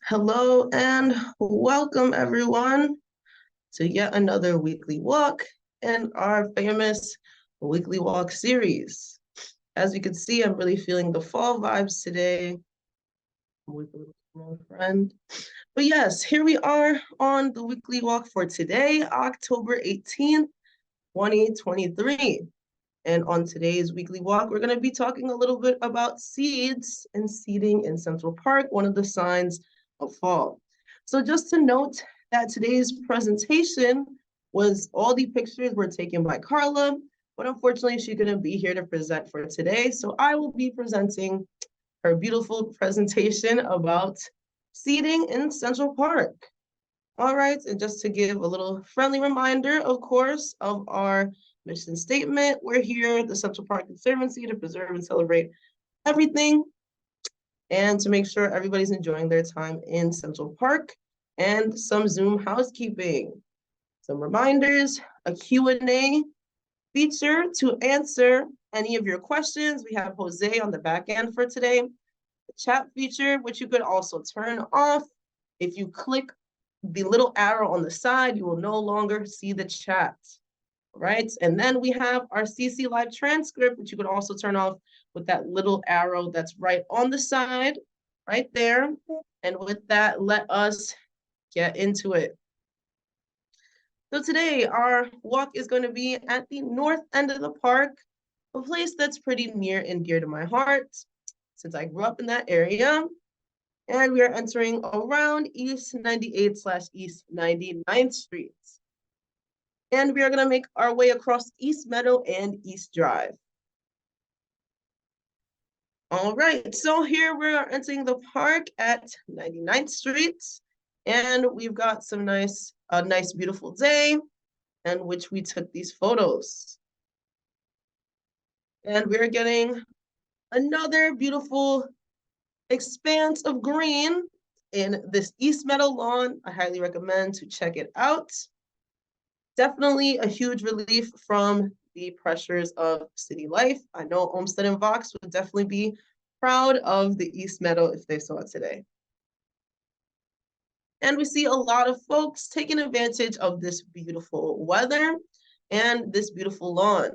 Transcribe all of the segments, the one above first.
Hello and welcome everyone to yet another weekly walk in our famous weekly walk series. As you can see, I'm really feeling the fall vibes today. I'm with a little friend. But yes, here we are on the weekly walk for today, October 18th, 2023. And on today's weekly walk, we're going to be talking a little bit about seeds and seeding in Central Park, one of the signs of fall. So just to note that today's presentation was all the pictures were taken by Carla, but unfortunately she couldn't be here to present for today. So I will be presenting her beautiful presentation about seeding in Central Park. All right, and just to give a little friendly reminder, of course, of our mission statement, we're here at the Central Park Conservancy to preserve and celebrate everything and to make sure everybody's enjoying their time in Central Park, and some Zoom housekeeping. Some reminders, a Q&A feature to answer any of your questions. We have Jose on the back end for today. The chat feature, which you could also turn off. If you click the little arrow on the side, you will no longer see the chat, right? And then we have our CC Live transcript, which you can also turn off with that little arrow that's right on the side, right there. And with that, let us get into it. So today, our walk is going to be at the north end of the park, a place that's pretty near and dear to my heart, since I grew up in that area. And we are entering around East 98/East 99th Street. And we are gonna make our way across East Meadow and East Drive. All right, so here we are entering the park at 99th Street. And we've got a nice beautiful day in which we took these photos. And we're getting another beautiful expanse of green in this East Meadow lawn. I highly recommend to check it out. Definitely a huge relief from the pressures of city life. I know Olmsted and Vox would definitely be proud of the East Meadow if they saw it today. And we see a lot of folks taking advantage of this beautiful weather and this beautiful lawn.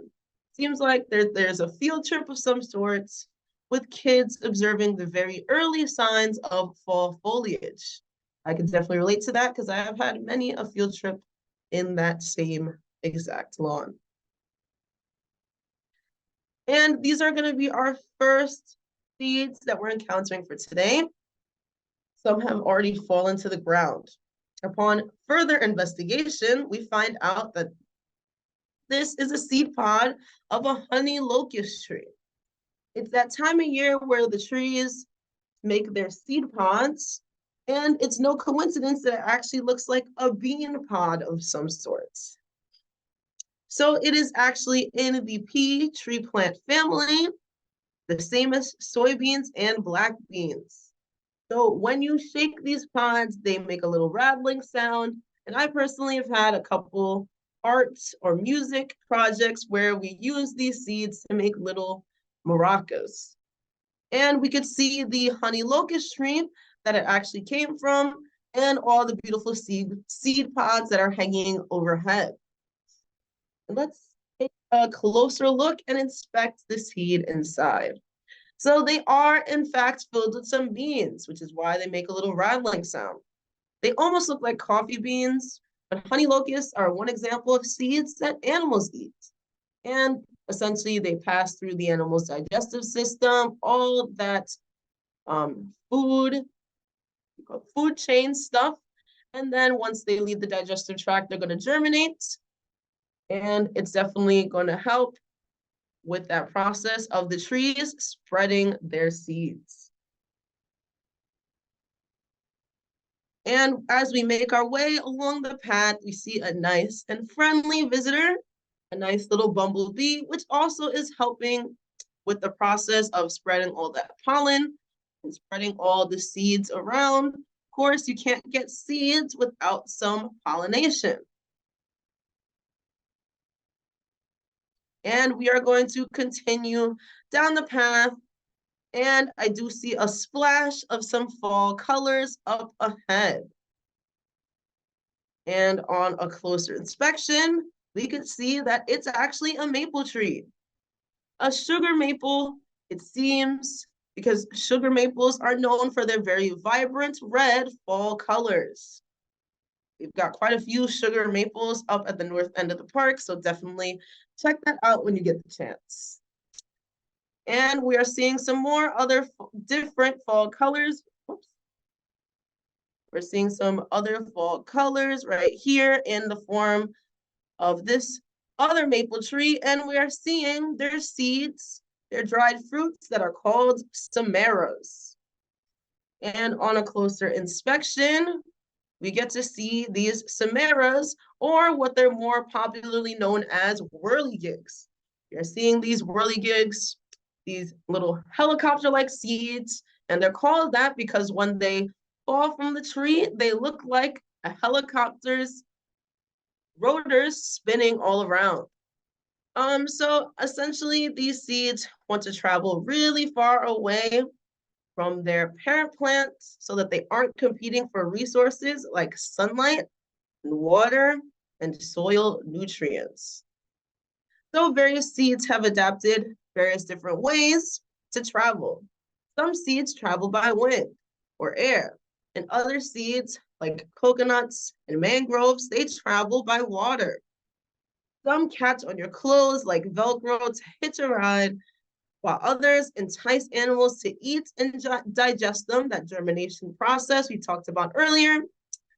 Seems like there's a field trip of some sorts with kids observing the very early signs of fall foliage. I can definitely relate to that because I have had many a field trip in that same exact lawn. And these are going to be our first seeds that we're encountering for today. Some have already fallen to the ground. Upon further investigation, we find out that this is a seed pod of a honey locust tree. It's that time of year where the trees make their seed pods, and it's no coincidence that it actually looks like a bean pod of some sorts. So it is actually in the pea tree plant family, the same as soybeans and black beans. So when you shake these pods, they make a little rattling sound. And I personally have had a couple arts or music projects where we use these seeds to make little maracas. And we could see the honey locust tree that it actually came from and all the beautiful seed pods that are hanging overhead. And let's take a closer look and inspect the seed inside. So they are, in fact, filled with some beans, which is why they make a little rattling sound. They almost look like coffee beans, but honey locusts are one example of seeds that animals eat. And essentially, they pass through the animal's digestive system, all that food chain stuff. And then once they leave the digestive tract, they're going to germinate. And it's definitely going to help with that process of the trees spreading their seeds. And as we make our way along the path, we see a nice and friendly visitor, a nice little bumblebee, which also is helping with the process of spreading all that pollen and spreading all the seeds around. Of course, you can't get seeds without some pollination. And we are going to continue down the path And I do see a splash of some fall colors up ahead. And on a closer inspection, we could see that it's actually a maple tree. A sugar maple, it seems, because sugar maples are known for their very vibrant red fall colors. We've got quite a few sugar maples up at the north end of the park, so definitely check that out when you get the chance. And we are seeing some more other different fall colors. Oops. We're seeing some other fall colors right here in the form of this other maple tree, and we are seeing their seeds, their dried fruits that are called samaras. And on a closer inspection, we get to see these samaras, or what they're more popularly known as whirligigs. You're seeing these whirligigs, these little helicopter-like seeds, and they're called that because when they fall from the tree, they look like a helicopter's rotors spinning all around. So essentially, these seeds want to travel really far away from their parent plants so that they aren't competing for resources like sunlight and water and soil nutrients. So various seeds have adapted various different ways to travel. Some seeds travel by wind or air, and other seeds, like coconuts and mangroves, they travel by water. Some catch on your clothes like Velcro to hitch a ride, while others entice animals to eat and digest them, that germination process we talked about earlier,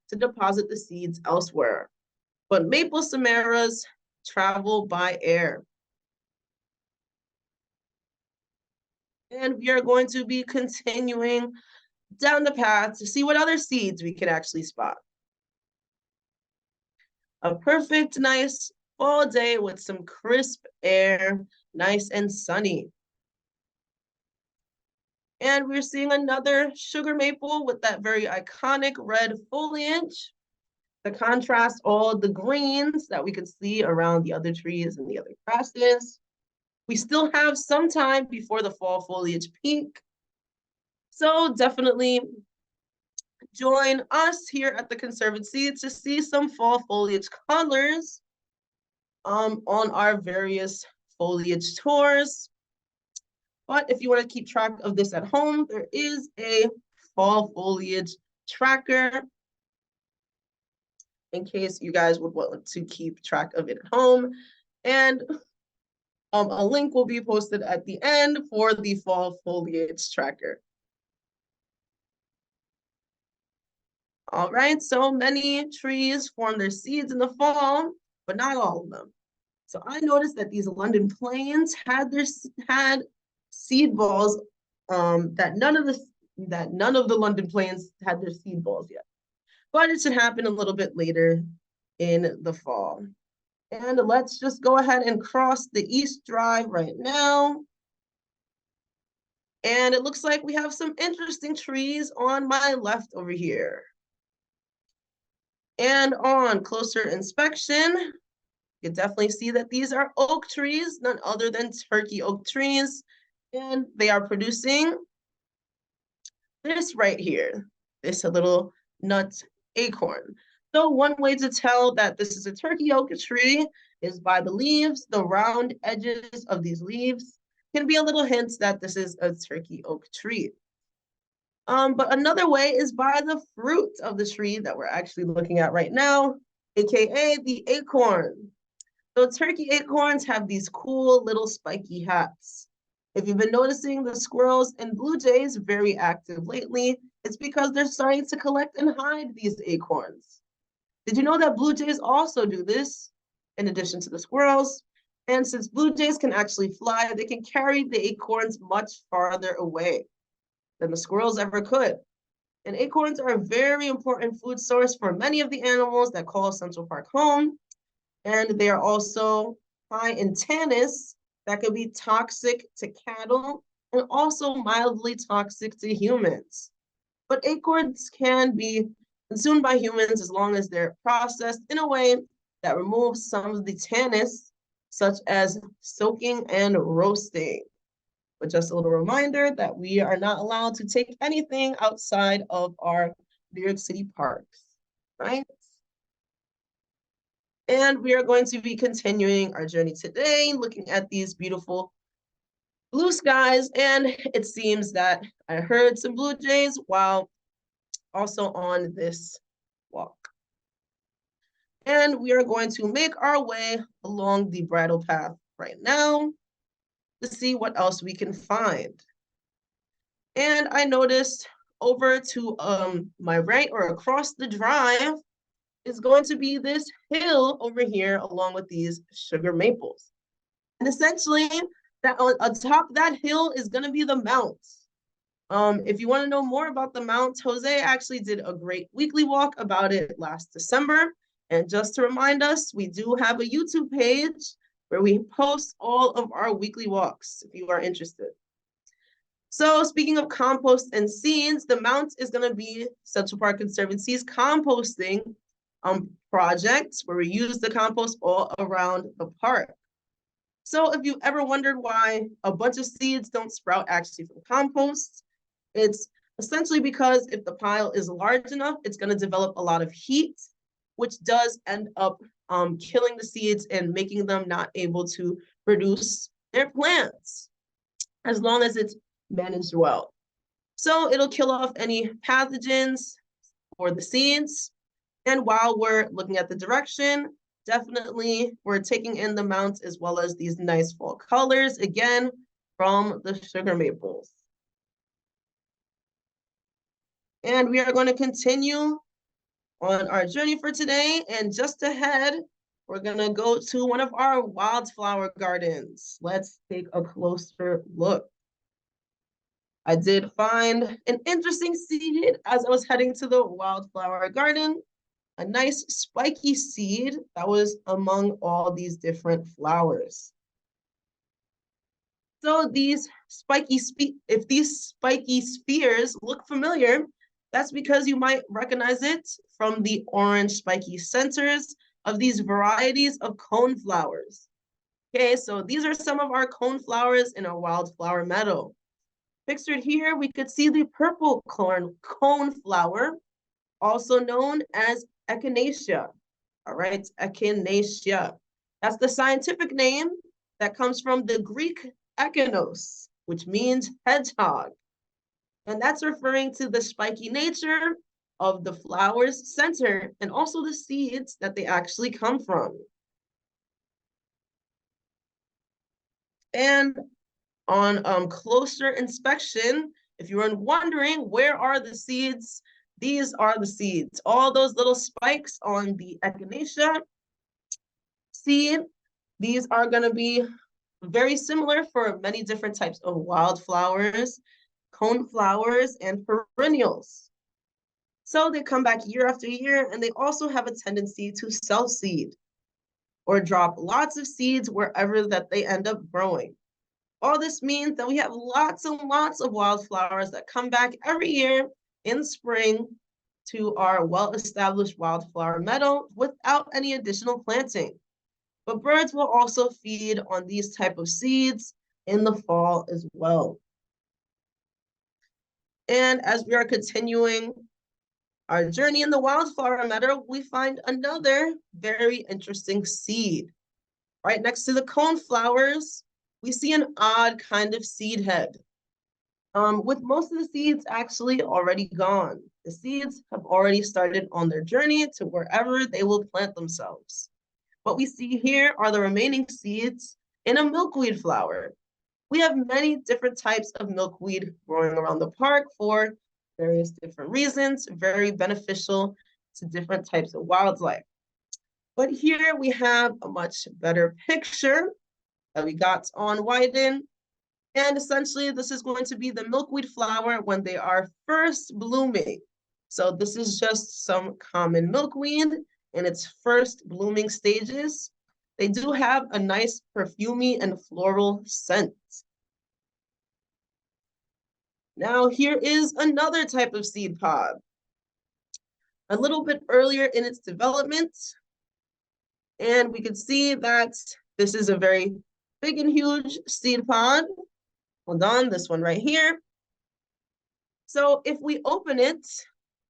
to deposit the seeds elsewhere. But maple samaras travel by air. And we are going to be continuing down the path to see what other seeds we can actually spot. A perfect, nice fall day with some crisp air, nice and sunny. And we're seeing another sugar maple with that very iconic red foliage to contrast all the greens that we could see around the other trees and the other grasses. We still have some time before the fall foliage peak. So definitely join us here at the Conservancy to see some fall foliage colors on our various foliage tours. But if you want to keep track of this at home, there is a fall foliage tracker in case you guys would want to keep track of it at home. And a link will be posted at the end for the fall foliage tracker. All right, so many trees form their seeds in the fall, but not all of them. So I noticed that these London planes had seed balls that none of the London planes had their seed balls yet. But it should happen a little bit later in the fall. And let's just go ahead and cross the East Drive right now. And it looks like we have some interesting trees on my left over here. And on closer inspection, you can definitely see that these are oak trees, none other than turkey oak trees. And they are producing this right here, this little nut acorn. So one way to tell that this is a turkey oak tree is by the leaves. The round edges of these leaves can be a little hint that this is a turkey oak tree. But another way is by the fruit of the tree that we're actually looking at right now, aka the acorn. So turkey acorns have these cool little spiky hats. If you've been noticing the squirrels and blue jays very active lately, it's because they're starting to collect and hide these acorns. Did you know that blue jays also do this, in addition to the squirrels? And since blue jays can actually fly, they can carry the acorns much farther away than the squirrels ever could. And acorns are a very important food source for many of the animals that call Central Park home. And they are also high in tannins that can be toxic to cattle and also mildly toxic to humans. But acorns can be consumed by humans as long as they're processed in a way that removes some of the tannins, such as soaking and roasting. But just a little reminder that we are not allowed to take anything outside of our New York City parks, right? And we are going to be continuing our journey today, looking at these beautiful blue skies. And it seems that I heard some blue jays while also on this walk. And we are going to make our way along the bridle path right now to see what else we can find. And I noticed over to my right or across the drive is going to be this hill over here along with these sugar maples. And essentially, that on top of that hill is going to be the mount. If you want to know more about the mount, Jose actually did a great weekly walk about it last December. And just to remind us, we do have a YouTube page where we post all of our weekly walks if you are interested. So speaking of compost and seeds, the mount is going to be Central Park Conservancy's composting project where we use the compost all around the park. So if you've ever wondered why a bunch of seeds don't sprout actually from compost, it's essentially because if the pile is large enough, it's going to develop a lot of heat, which does end up killing the seeds and making them not able to produce their plants, as long as it's managed well. So it'll kill off any pathogens for the seeds. And while we're looking at the direction, definitely we're taking in the mounts as well as these nice fall colors, again, from the sugar maples. And we are going to continue on our journey for today. And just ahead, we're going to go to one of our wildflower gardens. Let's take a closer look. I did find an interesting seed as I was heading to the wildflower garden, a nice spiky seed that was among all these different flowers. So these if these spiky spears look familiar, that's because you might recognize it from the orange spiky centers of these varieties of cone flowers. Okay, so these are some of our cone flowers in a wildflower meadow. Pictured here, we could see the purple cone flower, also known as echinacea. All right, echinacea. That's the scientific name that comes from the Greek echinos, which means hedgehog. And that's referring to the spiky nature of the flower's center and also the seeds that they actually come from. And on closer inspection, if you were wondering where are the seeds, these are the seeds. All those little spikes on the echinacea seed, these are going to be very similar for many different types of wildflowers, cone flowers, and perennials. So they come back year after year, and they also have a tendency to self-seed or drop lots of seeds wherever that they end up growing. All this means that we have lots and lots of wildflowers that come back every year in spring to our well-established wildflower meadow without any additional planting. But birds will also feed on these type of seeds in the fall as well. And as we are continuing our journey in the wildflower meadow, we find another very interesting seed. Right next to the cone flowers, we see an odd kind of seed head, with most of the seeds actually already gone. The seeds have already started on their journey to wherever they will plant themselves. What we see here are the remaining seeds in a milkweed flower. We have many different types of milkweed growing around the park for various different reasons, very beneficial to different types of wildlife. But here we have a much better picture that we got on Widen. And essentially, this is going to be the milkweed flower when they are first blooming. So this is just some common milkweed in its first blooming stages. They do have a nice perfumey and floral scent. Now here is another type of seed pod. A little bit earlier in its development, and we can see that this is a very big and huge seed pod. Hold on, this one right here. So if we open it,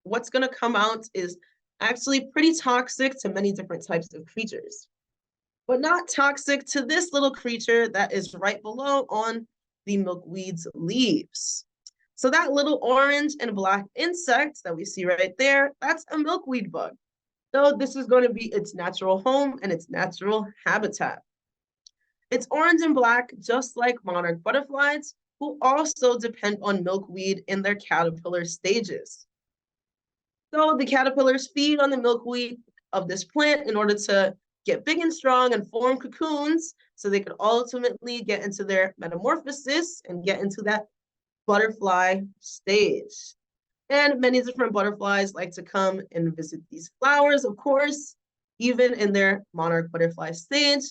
what's going to come out is actually pretty toxic to many different types of creatures, but not toxic to this little creature that is right below on the milkweed's leaves. So that little orange and black insect that we see right there, that's a milkweed bug. So this is going to be its natural home and its natural habitat. It's orange and black, just like monarch butterflies, who also depend on milkweed in their caterpillar stages. So the caterpillars feed on the milkweed of this plant in order to get big and strong and form cocoons so they could ultimately get into their metamorphosis and get into that butterfly stage. And many different butterflies like to come and visit these flowers, of course, even in their monarch butterfly stage.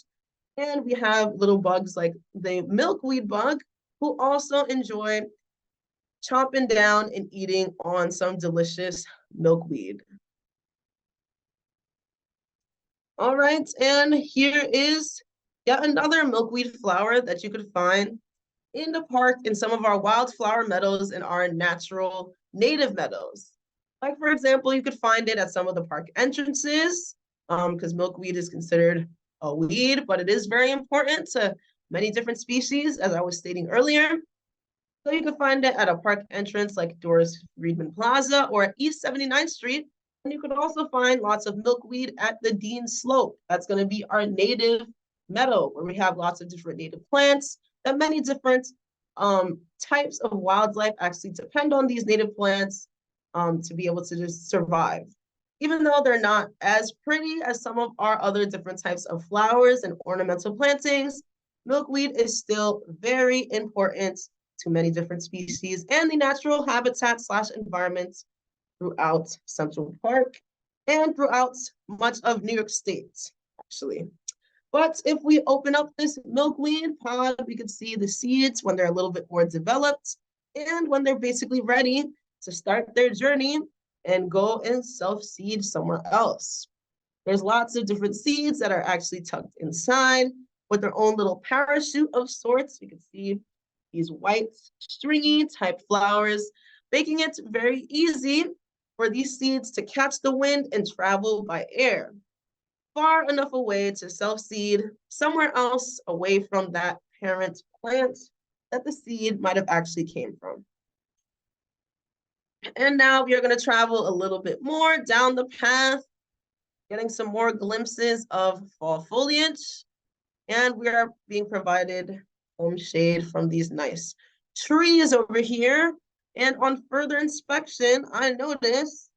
And we have little bugs like the milkweed bug, who also enjoy chomping down and eating on some delicious milkweed. All right, and here is yet another milkweed flower that you could find in the park in some of our wildflower meadows and our natural native meadows. Like, for example, you could find it at some of the park entrances, because milkweed is considered a weed, but it is very important to many different species, as I was stating earlier. So you can find it at a park entrance like Doris Friedman Plaza or at East 79th Street. And you could also find lots of milkweed at the Dean Slope. That's going to be our native meadow where we have lots of different native plants that many different types of wildlife actually depend on these native plants to be able to just survive. Even though they're not as pretty as some of our other different types of flowers and ornamental plantings, milkweed is still very important to many different species and the natural habitat / environment throughout Central Park and throughout much of New York State, actually. But if we open up this milkweed pod, we can see the seeds when they're a little bit more developed and when they're basically ready to start their journey and go and self-seed somewhere else. There's lots of different seeds that are actually tucked inside with their own little parachute of sorts. You can see these white, stringy type flowers, making it very easy for these seeds to catch the wind and travel by air, far enough away to self-seed somewhere else away from that parent plant that the seed might have actually came from. And now we are going to travel a little bit more down the path, getting some more glimpses of fall foliage. And we are being provided home shade from these nice trees over here. And on further inspection, I noticed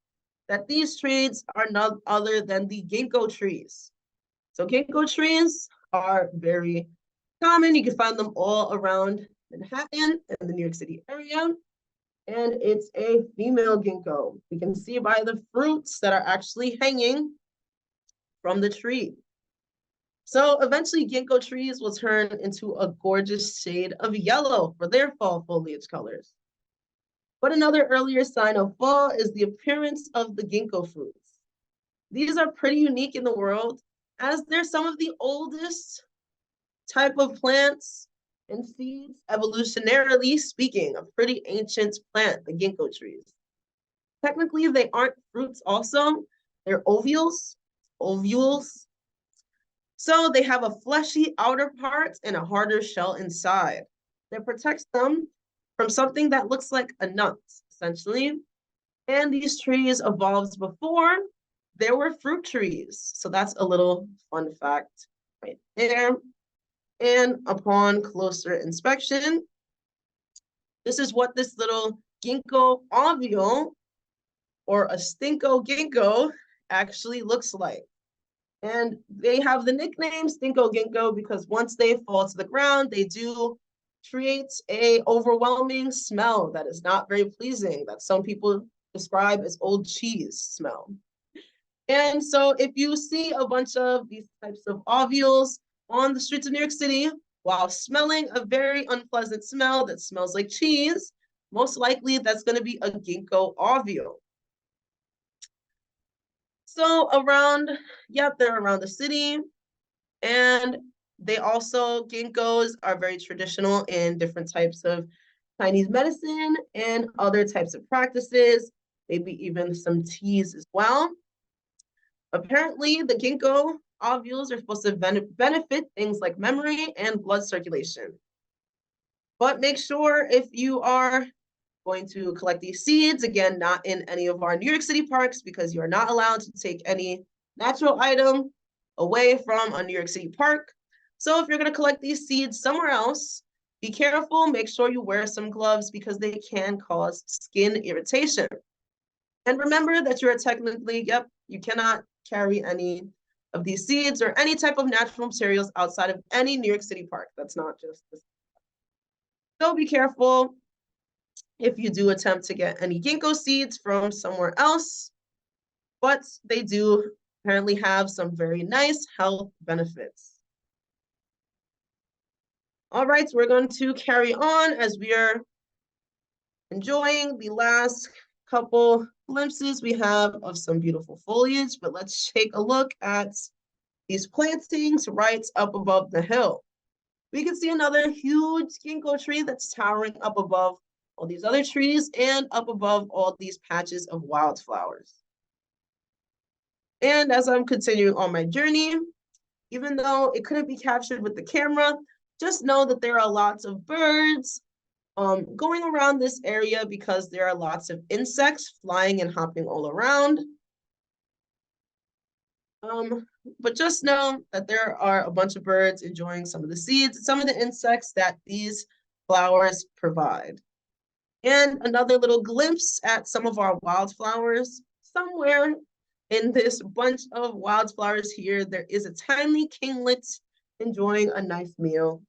that these trees are none other than the ginkgo trees. So ginkgo trees are very common. You can find them all around Manhattan and the New York City area. And it's a female ginkgo. You can see by the fruits that are actually hanging from the tree. So eventually ginkgo trees will turn into a gorgeous shade of yellow for their fall foliage colors. But another earlier sign of fall is the appearance of the ginkgo fruits. These are pretty unique in the world, as they're some of the oldest type of plants and seeds, evolutionarily speaking, a pretty ancient plant, the ginkgo trees. Technically, they aren't fruits also, they're ovules. So they have a fleshy outer part and a harder shell inside that protects them from something that looks like a nut, essentially. And these trees evolved before there were fruit trees. So that's a little fun fact right there. And upon closer inspection, this is what this little ginkgo ovule or a stinko ginkgo actually looks like. And they have the nickname stinko ginkgo because once they fall to the ground, they do create a overwhelming smell that is not very pleasing, that some people describe as old cheese smell. And so if you see a bunch of these types of ovules on the streets of New York City while smelling a very unpleasant smell that smells like cheese, most likely that's going to be a ginkgo ovule. So they're around the city, and They also, ginkgos are very traditional in different types of Chinese medicine and other types of practices, maybe even some teas as well. Apparently, the ginkgo ovules are supposed to benefit things like memory and blood circulation. But make sure if you are going to collect these seeds, again, not in any of our New York City parks, because you are not allowed to take any natural item away from a New York City park. So if you're going to collect these seeds somewhere else, be careful, make sure you wear some gloves because they can cause skin irritation. And remember that you are technically, you cannot carry any of these seeds or any type of natural materials outside of any New York City park. That's not just this. So be careful if you do attempt to get any ginkgo seeds from somewhere else, but they do apparently have some very nice health benefits. All right, so we're going to carry on as we are enjoying the last couple glimpses we have of some beautiful foliage, but let's take a look at these plantings right up above the hill. We can see another huge ginkgo tree that's towering up above all these other trees and up above all these patches of wildflowers. And as I'm continuing on my journey, even though it couldn't be captured with the camera, just know that there are lots of birds going around this area because there are lots of insects flying and hopping all around. But just know that there are a bunch of birds enjoying some of the seeds, some of the insects that these flowers provide. And another little glimpse at some of our wildflowers. Somewhere in this bunch of wildflowers here, there is a tiny kinglet enjoying a nice meal.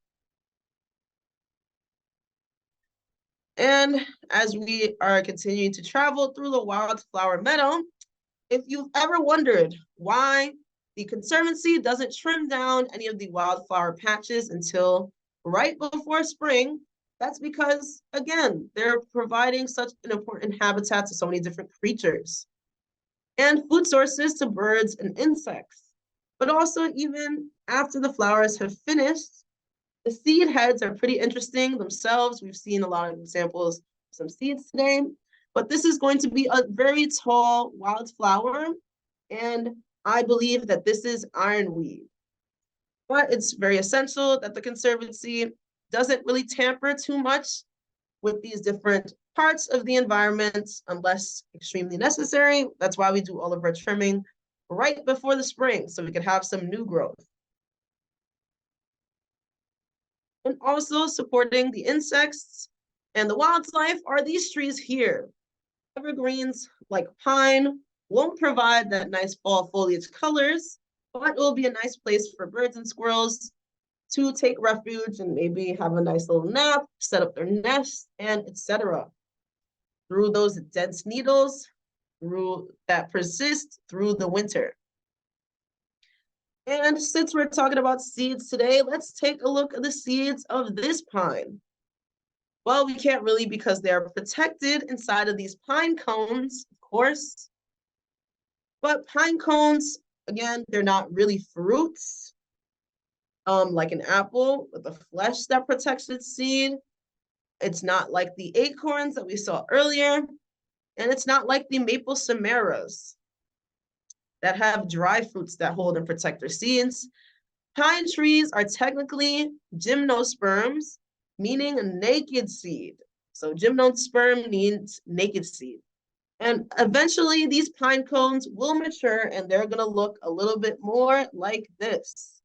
And as we are continuing to travel through the wildflower meadow, if you've ever wondered why the Conservancy doesn't trim down any of the wildflower patches until right before spring, that's because, again, they're providing such an important habitat to so many different creatures and food sources to birds and insects. But also, even after the flowers have finished, the seed heads are pretty interesting themselves. We've seen a lot of examples of some seeds today, but this is going to be a very tall wildflower, and I believe that this is ironweed. But it's very essential that the Conservancy doesn't really tamper too much with these different parts of the environment unless extremely necessary. That's why we do all of our trimming right before the spring, so we can have some new growth. And also supporting the insects and the wildlife are these trees here. Evergreens like pine won't provide that nice fall foliage colors, but it will be a nice place for birds and squirrels to take refuge and maybe have a nice little nap, set up their nests, and etc. Through those dense needles, through that persist through the winter. And since we're talking about seeds today, let's take a look at the seeds of this pine. Well, we can't really because they're protected inside of these pine cones, of course. But pine cones, again, they're not really fruits, like an apple with a flesh that protects its seed. It's not like the acorns that we saw earlier, and it's not like the maple samaras that have dry fruits that hold and protect their seeds. Pine trees are technically gymnosperms, meaning a naked seed. So gymnosperm means naked seed. And eventually these pine cones will mature and they're gonna look a little bit more like this.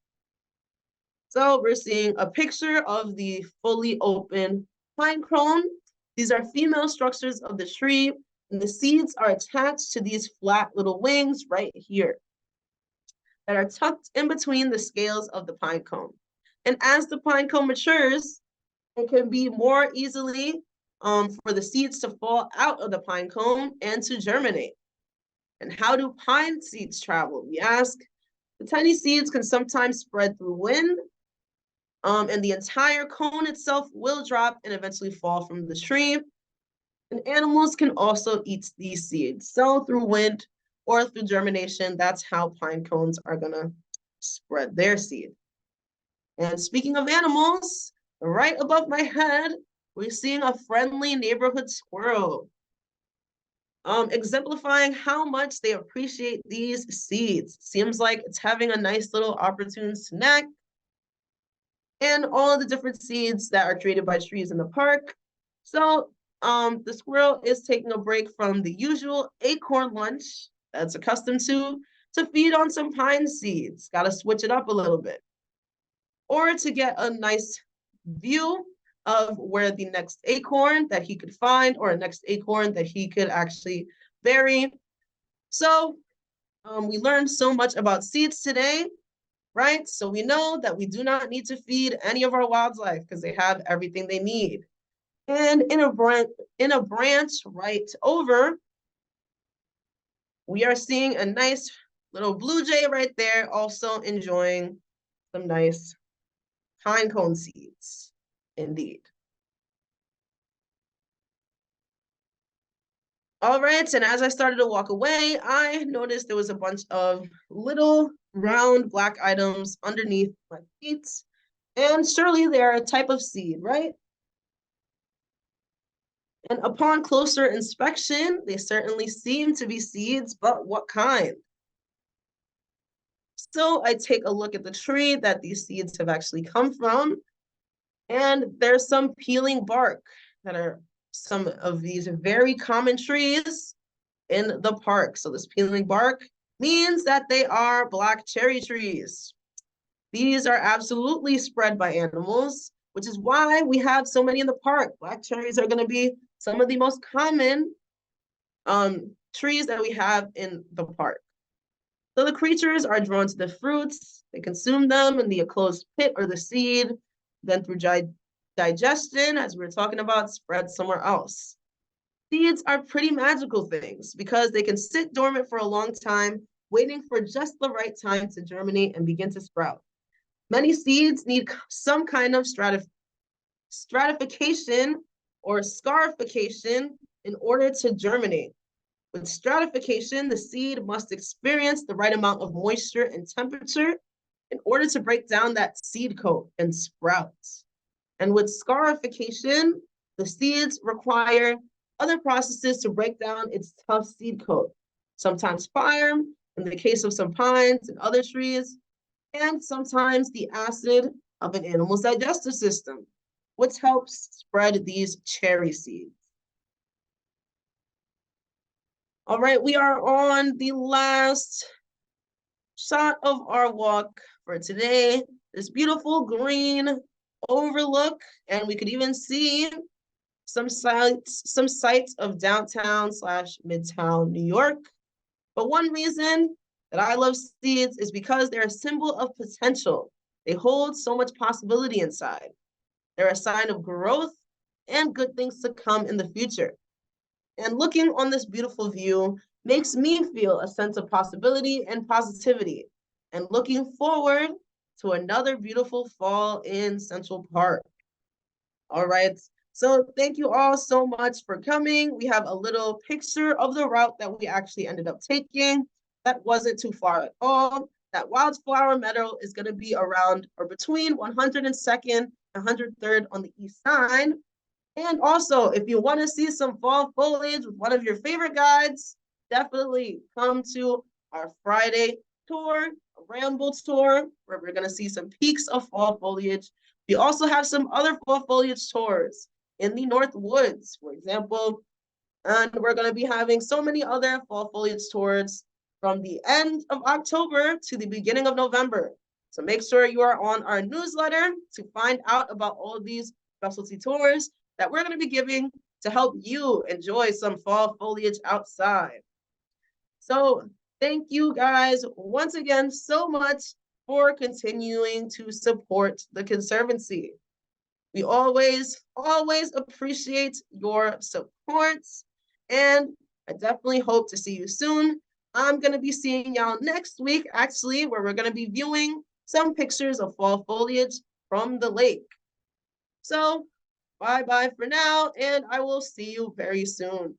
So we're seeing a picture of the fully open pine cone. These are female structures of the tree, and the seeds are attached to these flat little wings right here that are tucked in between the scales of the pine cone. And as the pine cone matures, it can be more easily for the seeds to fall out of the pine cone and to germinate. And how do pine seeds travel? We ask. The tiny seeds can sometimes spread through wind, and the entire cone itself will drop and eventually fall from the tree. And animals can also eat these seeds. So through wind or through germination, that's how pine cones are gonna spread their seed. And speaking of animals, right above my head, we're seeing a friendly neighborhood squirrel, exemplifying how much they appreciate these seeds. Seems like it's having a nice little opportune snack, and all of the different seeds that are created by trees in the park. So the squirrel is taking a break from the usual acorn lunch that's accustomed to feed on some pine seeds. Got to switch it up a little bit. Or to get a nice view of where the next acorn that he could find, or a next acorn that he could actually bury. So we learned so much about seeds today, right? So we know that we do not need to feed any of our wildlife because they have everything they need. And in a branch right over, we are seeing a nice little blue jay right there, also enjoying some nice pine cone seeds, indeed. All right, and as I started to walk away, I noticed there was a bunch of little round black items underneath my feet. And surely they're a type of seed, right? And upon closer inspection, they certainly seem to be seeds, but what kind? So I take a look at the tree that these seeds have actually come from, and there's some peeling bark that are some of these very common trees in the park. So this peeling bark means that they are black cherry trees. These are absolutely spread by animals, which is why we have so many in the park. Black cherries are going to be some of the most common trees that we have in the park. So the creatures are drawn to the fruits, they consume them in the enclosed pit or the seed, then through digestion, as we were talking about, spread somewhere else. Seeds are pretty magical things because they can sit dormant for a long time, waiting for just the right time to germinate and begin to sprout. Many seeds need some kind of stratification or scarification in order to germinate. With stratification, the seed must experience the right amount of moisture and temperature in order to break down that seed coat and sprout. And with scarification, the seeds require other processes to break down its tough seed coat, sometimes fire, in the case of some pines and other trees, and sometimes the acid of an animal's digestive system, which helps spread these cherry seeds. All right, we are on the last shot of our walk for today. This beautiful green overlook, and we could even see some sites of downtown / midtown New York. But one reason that I love seeds is because they're a symbol of potential. They hold so much possibility inside. They're a sign of growth and good things to come in the future. And looking on this beautiful view makes me feel a sense of possibility and positivity, and looking forward to another beautiful fall in Central Park. All right. So thank you all so much for coming. We have a little picture of the route that we actually ended up taking. That wasn't too far at all. That wildflower meadow is going to be around or between 102nd and 103rd on the east side. And also, if you want to see some fall foliage with one of your favorite guides, definitely come to our Friday tour, a ramble tour, where we're going to see some peaks of fall foliage. We also have some other fall foliage tours in the North Woods, for example, and we're going to be having so many other fall foliage tours from the end of October to the beginning of November. So make sure you are on our newsletter to find out about all of these specialty tours that we're going to be giving to help you enjoy some fall foliage outside. So thank you guys once again so much for continuing to support the Conservancy. We always appreciate your support, and I definitely hope to see you soon. I'm going to be seeing y'all next week, actually, where we're going to be viewing some pictures of fall foliage from the lake. So bye-bye for now, and I will see you very soon.